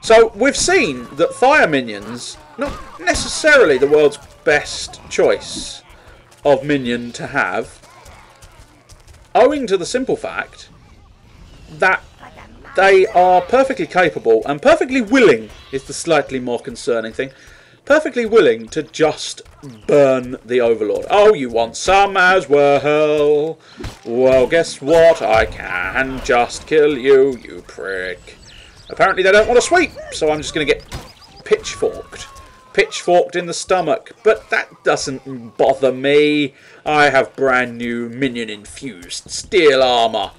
So we've seen that fire minions, not necessarily the world's best choice of minion to have, owing to the simple fact that they are perfectly capable and perfectly willing, is the slightly more concerning thing, perfectly willing to just burn the Overlord. Oh, you want some as well? Well, guess what? I can just kill you, you prick. Apparently they don't want to sweep, so I'm just going to get pitchforked. Pitchforked in the stomach. But that doesn't bother me. I have brand new minion-infused steel armour.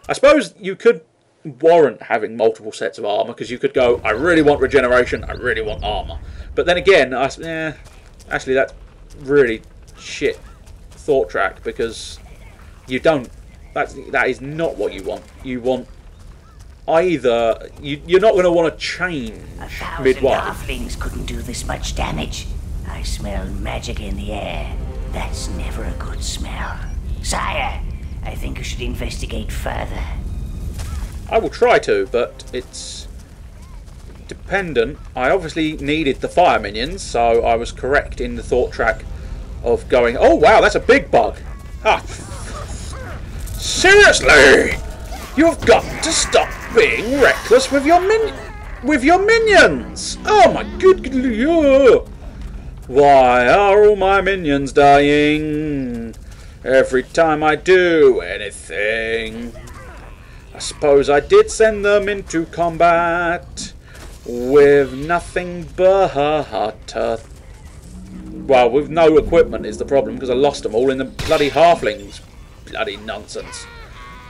I suppose you could warrant having multiple sets of armour, because you could go, I really want regeneration, I really want armour. But then again, actually that's really shit thought track, because you don't. That is not what you want. You want either you're not going to want to change midway. Halflings couldn't do this much damage. I smell magic in the air. That's never a good smell. Sire, I think you should investigate further. I will try to, but it's dependent. I obviously needed the fire minions, so I was correct in the thought track of going, oh wow, that's a big bug. Ah, seriously? You've got to stop being reckless with your minions. Oh my good lord. Why are all my minions dying every time I do anything? I suppose I did send them into combat with nothing but well, with no equipment is the problem, because I lost them all in the bloody halflings. Bloody nonsense.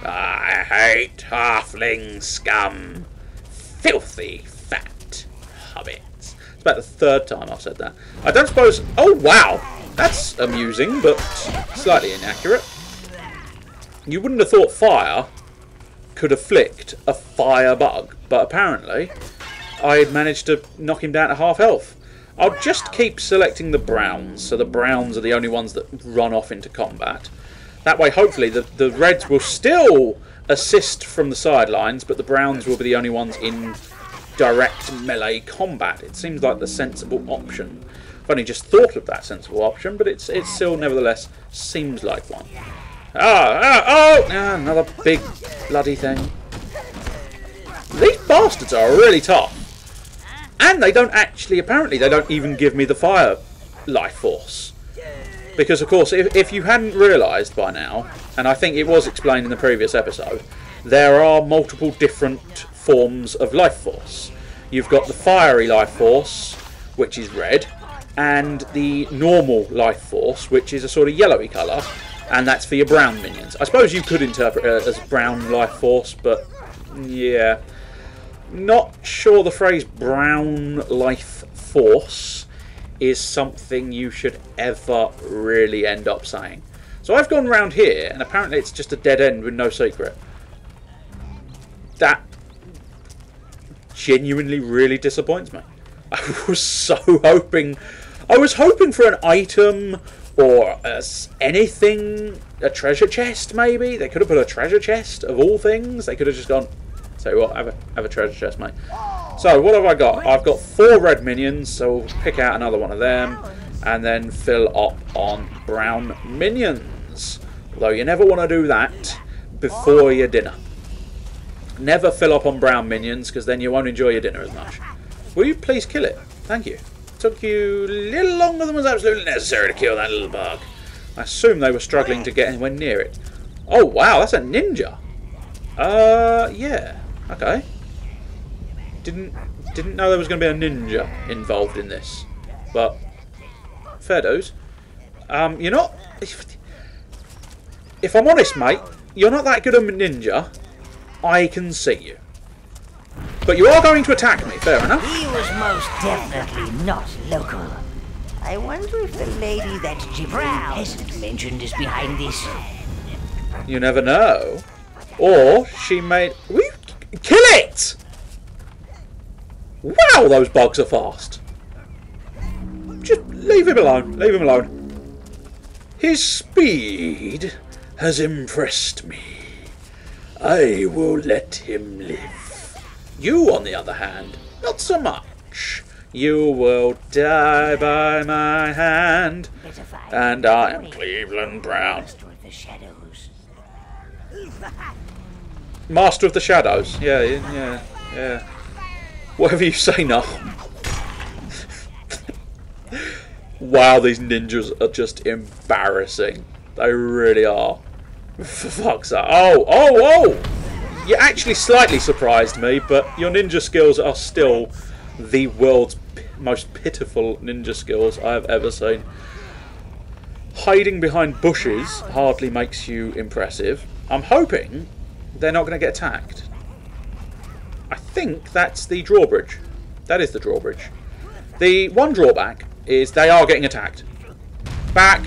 I hate halfling scum. Filthy fat hobbits. It's about the third time I've said that. I don't suppose... Oh, wow. That's amusing, but slightly inaccurate. You wouldn't have thought fire could afflict a fire bug, but apparently I had managed to knock him down to half health. I'll just keep selecting the browns, so the browns are the only ones that run off into combat. That way, hopefully, the reds will still assist from the sidelines, but the browns will be the only ones in direct melee combat. It seems like the sensible option. I've only just thought of that sensible option, but it still, nevertheless, seems like one. Another big bloody thing. These bastards are really tough. And they don't actually, apparently, they don't even give me the fire life force. Because, of course, if you hadn't realised by now, and I think it was explained in the previous episode, there are multiple different forms of life force. You've got the fiery life force, which is red, and the normal life force, which is a sort of yellowy colour, and that's for your brown minions. I suppose you could interpret it as brown life force, but yeah. Not sure the phrase brown life force is something you should ever really end up saying. So I've gone round here, and apparently it's just a dead end with no secret. That genuinely really disappoints me. I was so hoping... I was hoping for an item or anything, a treasure chest maybe. They could have put a treasure chest of all things. They could have just gone, tell you what, have a treasure chest, mate. So what have I got? I've got 4 red minions, so we'll pick out another one of them and then fill up on brown minions. Although you never want to do that before your dinner. Never fill up on brown minions, because then you won't enjoy your dinner as much. Will you please kill it? Thank you. Took you a little longer than was absolutely necessary to kill that little bug. I assume they were struggling to get anywhere near it. Oh wow, that's a ninja. Yeah. Okay. Didn't know there was going to be a ninja involved in this, but fair dues. You're not. If I'm honest, mate, you're not that good a ninja. I can see you. But you are going to attack me, fair enough. He was most definitely not local. I wonder if the lady that Jibril hasn't mentioned is behind this. You never know. Or she made... Kill it! Wow, those bugs are fast. Just leave him alone. Leave him alone. His speed has impressed me. I will let him live. You, on the other hand, not so much. You will die by my hand, and I am Cleveland Brown. Master of the shadows. Master of the Shadows. Yeah. Whatever you say, no. Wow, these ninjas are just embarrassing. They really are. For fuck's sake. Oh! You actually slightly surprised me, but your ninja skills are still the world's most pitiful ninja skills I have ever seen. Hiding behind bushes hardly makes you impressive. I'm hoping they're not going to get attacked. I think that's the drawbridge. That is the drawbridge. The one drawback is they are getting attacked. Back.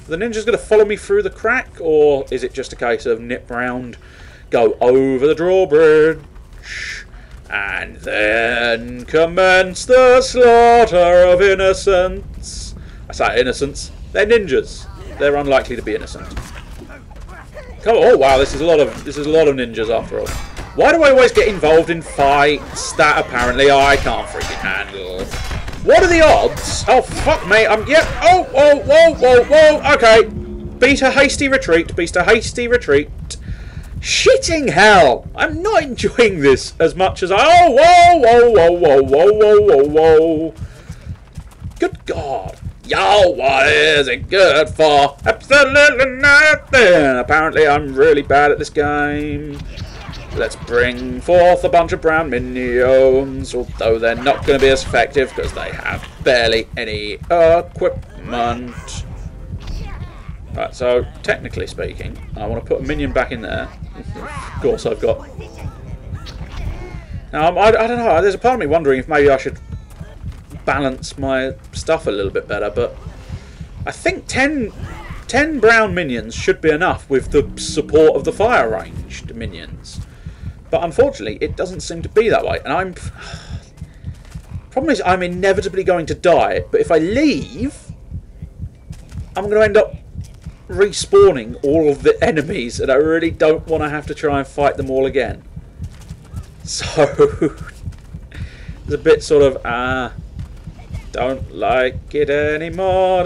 The ninja's going to follow me through the crack, or is it just a case of nip round, go over the drawbridge, and then commence the slaughter of innocents? I say innocents. They're ninjas. They're unlikely to be innocent. Oh wow, this is a lot of ninjas after all. Why do I always get involved in fights that apparently I can't freaking handle? What are the odds? Oh, fuck me. Yep. Whoa. Okay. Beat a hasty retreat. Shitting hell. I'm not enjoying this as much as I... Whoa. Good God. Yo, what is it good for? Absolutely nothing. Apparently, I'm really bad at this game. Let's bring forth a bunch of brown minions, although they're not going to be as effective because they have barely any equipment. Right, so technically speaking, I want to put a minion back in there. Of course I've got... Now, I don't know, there's a part of me wondering if maybe I should balance my stuff a little bit better, but I think 10 brown minions should be enough with the support of the fire ranged minions. But unfortunately, it doesn't seem to be that way. And problem is, I'm inevitably going to die. But if I leave, I'm going to end up respawning all of the enemies. And I really don't want to have to try and fight them all again. So, it's a bit sort of, don't like it anymore,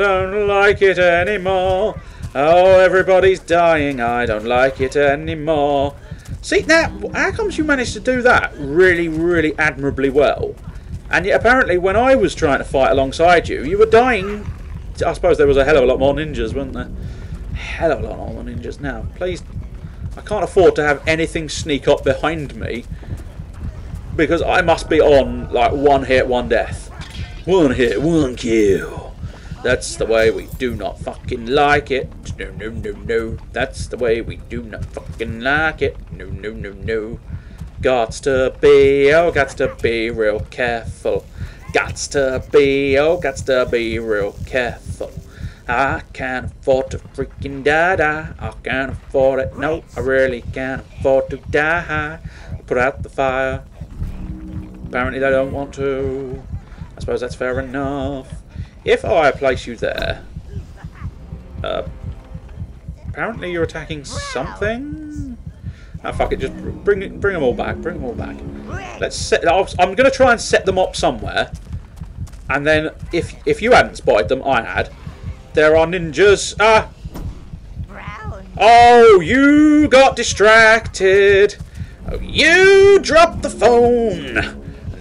Oh, everybody's dying, I don't like it anymore. See, now, how comes you managed to do that really, really admirably well? And yet, apparently, when I was trying to fight alongside you, you were dying. I suppose there was a hell of a lot more ninjas, weren't there? Hell of a lot more ninjas. Now, please, I can't afford to have anything sneak up behind me, because I must be on, like, one hit, one death. One hit, one kill. That's the way we do not fucking like it. No. That's the way we do not fucking like it. No. Gots to be real careful. Gots to be real careful. I can't afford to freaking die. I can't afford it. No, I really can't afford to die. Put out the fire. Apparently they don't want to. I suppose that's fair enough. If I place you there, apparently you're attacking something. Ah, fuck it, just bring them all back. Let's set. I'm going to try and set them up somewhere, and then if you hadn't spotted them, I had. There are ninjas. Oh, you got distracted. Oh, you dropped the phone.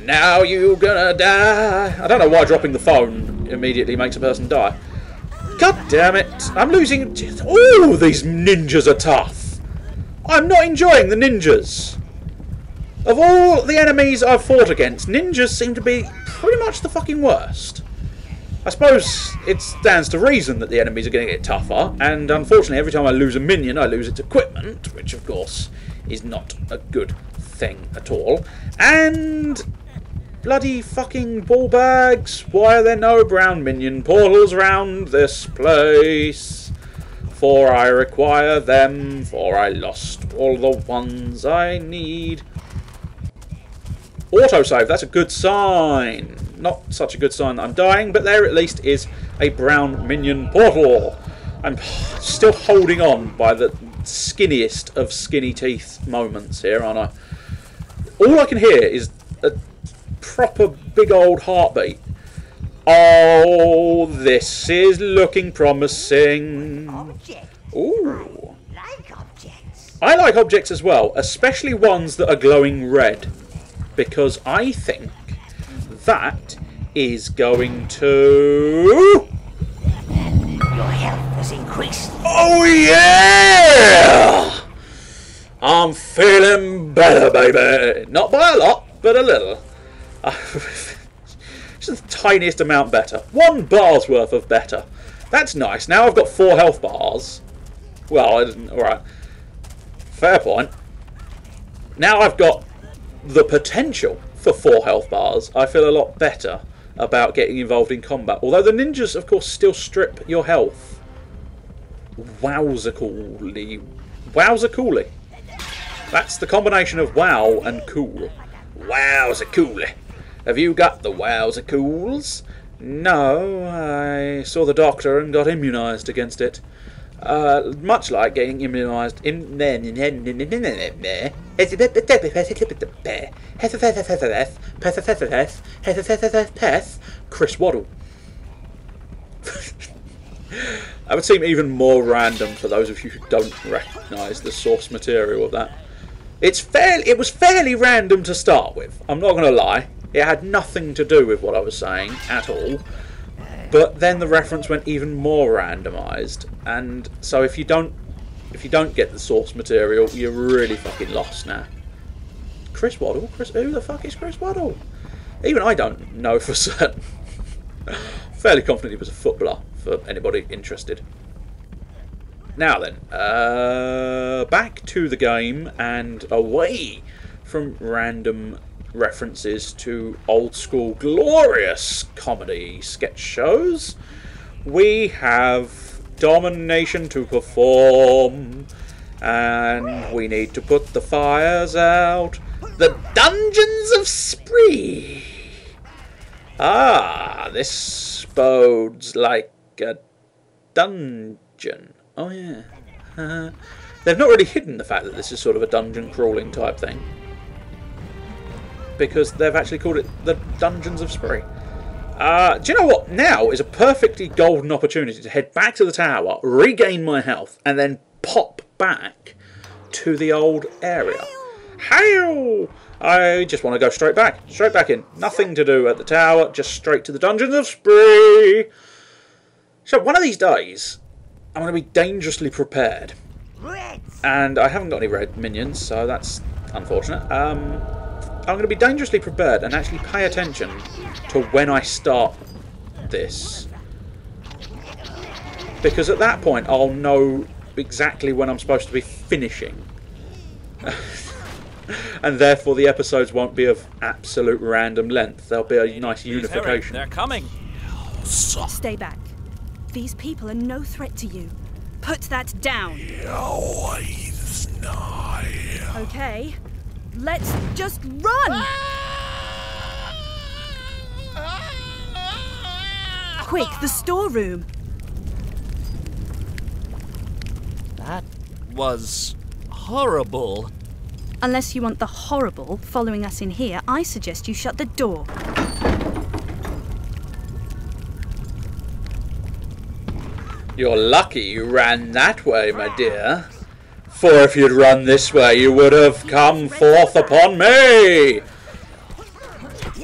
Now you're gonna die. I don't know why dropping the phone immediately makes a person die. God damn it. I'm losing... Oh, these ninjas are tough. I'm not enjoying the ninjas. Of all the enemies I've fought against, ninjas seem to be pretty much the fucking worst. I suppose it stands to reason that the enemies are going to get tougher, and unfortunately every time I lose a minion I lose its equipment, which of course is not a good thing at all. And... bloody fucking ball bags. Why are there no brown minion portals around this place? For I require them, for I lost all the ones I need. Autosave, that's a good sign. Not such a good sign that I'm dying, but there at least is a brown minion portal. I'm still holding on by the skinniest of skinny teeth moments here, aren't I? All I can hear is a proper big old heartbeat. Oh, this is looking promising. Ooh. I like objects as well, especially ones that are glowing red, because I think that is going to... Your health has increased. Oh yeah! I'm feeling better, baby. Not by a lot, but a little. Just the tiniest amount better. 1 bar's worth of better. That's nice. Now I've got 4 health bars. Well, alright. Fair point. Now I've got the potential for 4 health bars. I feel a lot better about getting involved in combat. Although the ninjas, of course, still strip your health. Wowza-cooly. Wowza-cooly. That's the combination of wow and cool. Wowza-cooly. Have you got the wowza-cools? No, I saw the doctor and got immunised against it. Much like getting immunised in Chris Waddle. That would seem even more random for those of you who don't recognise the source material of that. It was fairly random to start with, I'm not going to lie. It had nothing to do with what I was saying at all. But then the reference went even more randomised, and so if you don't get the source material, you're really fucking lost now. Chris Waddle? Who the fuck is Chris Waddle? Even I don't know for certain. Fairly confident he was a footballer, for anybody interested. Now then, back to the game and away from random references to old school glorious comedy sketch shows. We have domination to perform, and we need to put the fires out. The Dungeons of Spree. Ah, this bodes like a dungeon. Oh yeah. They've not really hidden the fact that this is sort of a dungeon crawling type thing, because they've actually called it the Dungeons of Spree. Do you know what? Now is a perfectly golden opportunity to head back to the tower, regain my health, and then pop back to the old area. Hail! I just want to go straight back in. Nothing to do at the tower, just straight to the Dungeons of Spree. So one of these days, I'm going to be dangerously prepared. And I haven't got any red minions, so that's unfortunate. I'm going to be dangerously prepared and actually pay attention to when I start this, because at that point I'll know exactly when I'm supposed to be finishing. And therefore the episodes won't be of absolute random length. There'll be a nice unification. They're coming. Stay back. These people are no threat to you. Put that down. Okay. Let's just run! Quick, the storeroom! That was horrible. Unless you want the horrible following us in here, I suggest you shut the door. You're lucky you ran that way, my dear. For if you'd run this way, you would have come forth upon me!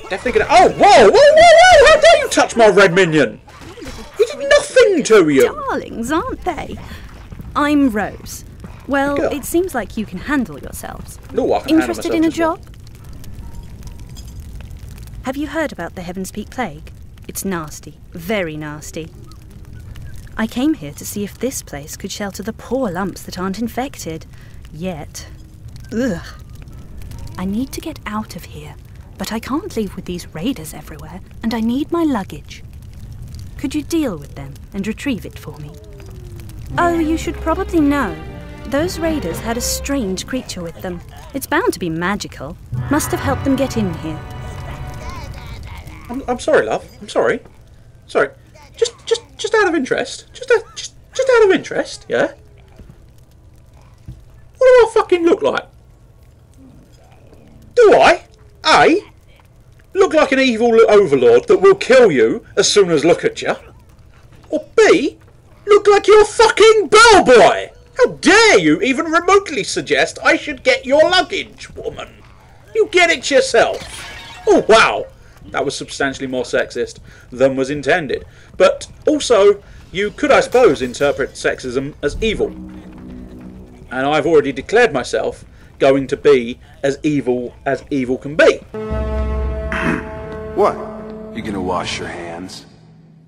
Definitely gonna... Oh, whoa! How dare you touch my red minion? He did nothing to you! Darlings, aren't they? I'm Rose. Well, Girl. it seems like you can handle yourselves. No, I can Interested handle in a myself job? Have you heard about the Heaven's Peak Plague? It's nasty. Very nasty. I came here to see if this place could shelter the poor lumps that aren't infected. Yet. Ugh. I need to get out of here, but I can't leave with these raiders everywhere, and I need my luggage. Could you deal with them and retrieve it for me? Oh, you should probably know. Those raiders had a strange creature with them. It's bound to be magical. Must have helped them get in here. I'm sorry, love. I'm sorry. Sorry. Just out of interest. Just out of interest, yeah? fucking look like? Do I? A. Look like an evil overlord that will kill you as soon as look at you? Or B. Look like you're fucking bellboy? How dare you even remotely suggest I should get your luggage, woman? You get it yourself. Oh, wow. That was substantially more sexist than was intended. But also, you could, I suppose, interpret sexism as evil. And I've already declared myself going to be as evil can be. What? You gonna wash your hands?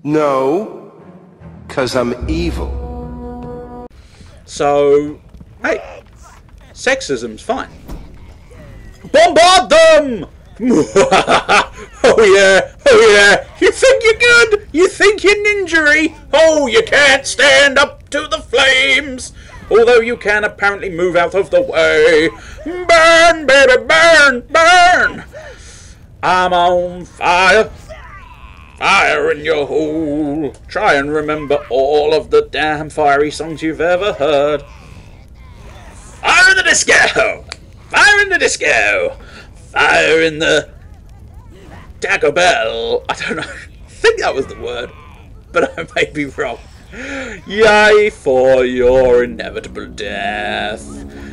No, 'cause I'm evil. So, hey, sexism's fine. Bombard them! Oh yeah, you think you're good? You think you're ninja-y? Oh, you can't stand up to the flames! Although you can apparently move out of the way. Burn, baby, burn, burn! I'm on fire. Fire in your hole. Try and remember all of the damn fiery songs you've ever heard. Fire in the disco! Fire in the disco! Fire in the Taco Bell. I don't know. I think that was the word, but I may be wrong. Yay for your inevitable death.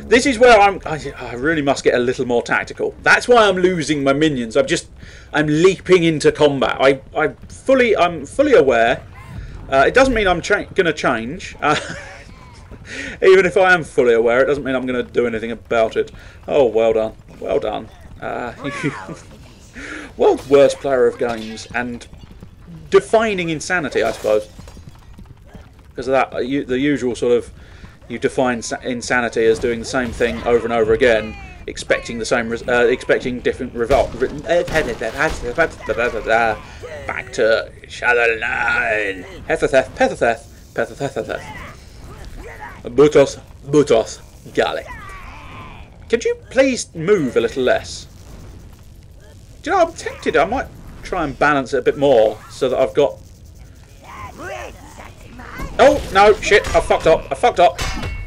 This is where I really must get a little more tactical. That's why I'm losing my minions. I'm leaping into combat. I'm fully aware. It doesn't mean I'm going to change. Even if I am fully aware, it doesn't mean I'm going to do anything about it. Oh, well done. Well done. World's worst player of games and defining insanity, I suppose. Because of that, the usual sort of, you define insanity as doing the same thing over and over again, expecting the same, expecting different result. Back to Shadow 9. Pethatheth. Butos, Gali. Could you please move a little less? Do you know, I'm tempted. I might try and balance it a bit more so that I've got. Oh, no, shit, I fucked up.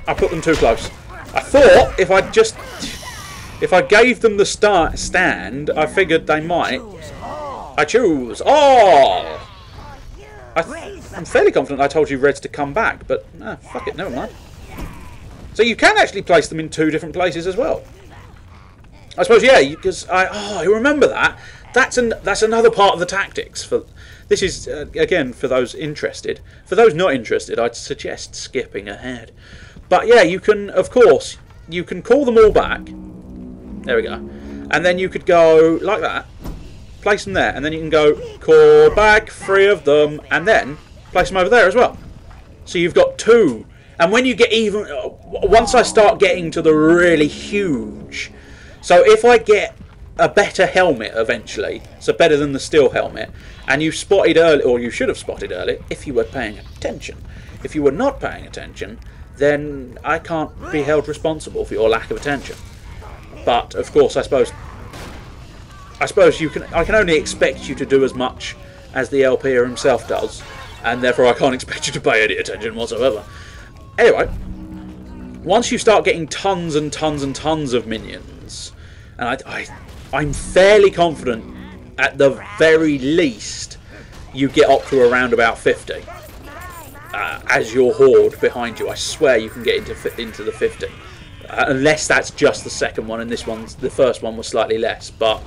I put them too close. I thought if I gave them the stand, I figured they might. I choose all! I'm fairly confident I told you Reds to come back, but fuck it, never mind. So you can actually place them in two different places as well. I suppose, yeah, because I remember that. That's another part of the tactics. This is, again, for those interested. For those not interested, I'd suggest skipping ahead. But yeah, you can, of course, you can call them all back. There we go. And then you could go like that, place them there, and then you can go call back 3 of them, and then place them over there as well. So you've got 2. And when you get even, once I start getting to the really huge, so if I get a better helmet eventually, so better than the steel helmet, and you spotted early, or you should have spotted early, if you were paying attention. If you were not paying attention, then I can't be held responsible for your lack of attention. But of course, I suppose I can only expect you to do as much as the LPer himself does, and therefore I can't expect you to pay any attention whatsoever. Anyway, once you start getting tons and tons and tons of minions, and I'm fairly confident at the very least you get up to around about 50 as your horde behind you. I swear you can get into the 50, unless that's just the second one, and the first one was slightly less. But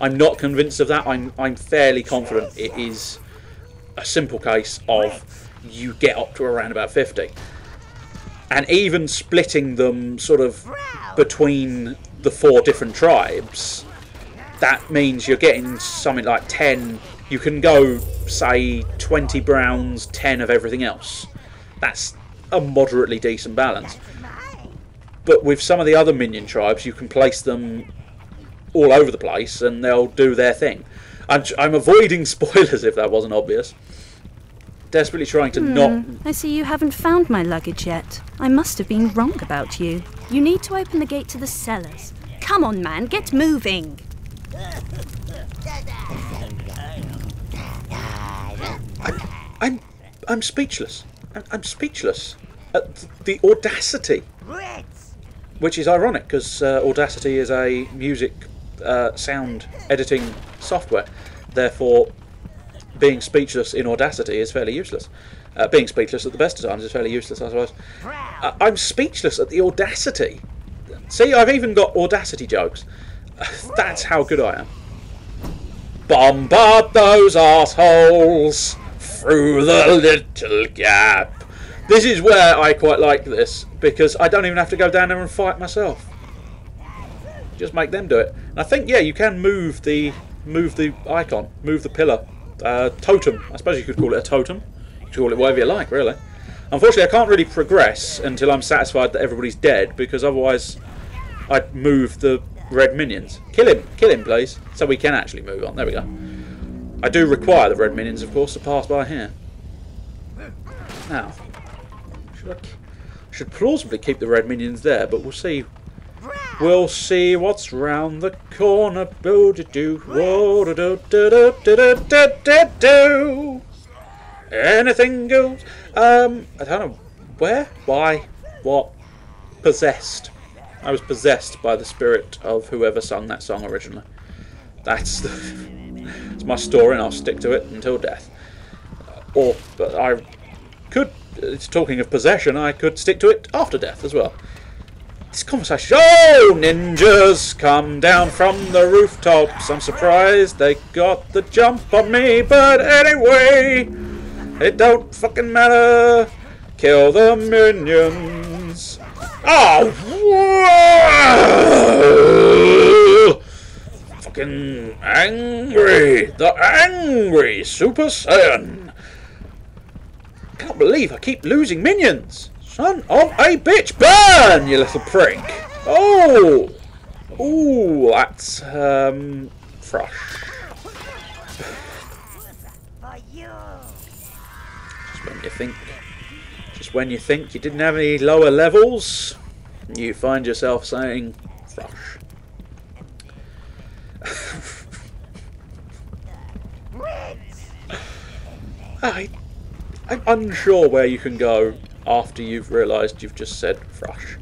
I'm not convinced of that. I'm fairly confident it is a simple case of you get up to around about 50. And even splitting them sort of between the 4 different tribes, that means you're getting something like 10. You can go, say, 20 browns, 10 of everything else. That's a moderately decent balance. But with some of the other minion tribes, you can place them all over the place and they'll do their thing. I'm avoiding spoilers if that wasn't obvious. Desperately trying to not... I see you haven't found my luggage yet. I must have been wrong about you. You need to open the gate to the cellars. Come on, man, get moving. I'm speechless. I'm speechless at the audacity. which is ironic because Audacity is a music sound editing software. Therefore, being speechless in Audacity is fairly useless. Being speechless at the best of times is fairly useless, I suppose. I'm speechless at the Audacity. See, I've even got Audacity jokes. That's how good I am. Bombard those arseholes through the little gap. This is where I quite like this, because I don't even have to go down there and fight myself. Just make them do it. And I think, yeah, you can move the icon, move the pillar. Totem. I suppose you could call it a totem. You could call it whatever you like, really. Unfortunately, I can't really progress until I'm satisfied that everybody's dead, because otherwise I'd move the red minions. Kill him, please, so we can actually move on. There we go. I do require the red minions, of course, to pass by here. Now, should plausibly keep the red minions there, but we'll see. We'll see what's round the corner. Anything goes. I don't know where, why, what. Possessed. I was possessed by the spirit of whoever sung that song originally. That's it's my story, and I'll stick to it until death. But I could. It's talking of possession. I could stick to it after death as well. This conversation. Oh, ninjas come down from the rooftops. I'm surprised they got the jump on me, but anyway, it don't fucking matter. Kill the minions. Oh, whoa! Fucking angry. The angry Super Saiyan. Can't believe I keep losing minions. Son of a bitch, burn, you little prick! Oh, ooh, that's fresh. Just when you think you didn't have any lower levels, you find yourself saying fresh. I'm unsure where you can go after you've realised you've just said fresh.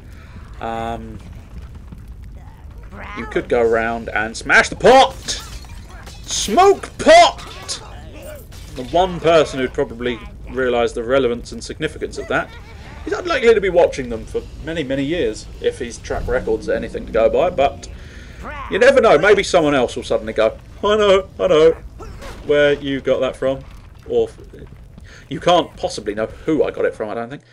You could go around and smash the pot! Smoke pot! The one person who'd probably realise the relevance and significance of that is unlikely to be watching them for many, many years, if his track record's anything to go by, but you never know, maybe someone else will suddenly go, I know where you got that from, or you can't possibly know who I got it from, I don't think.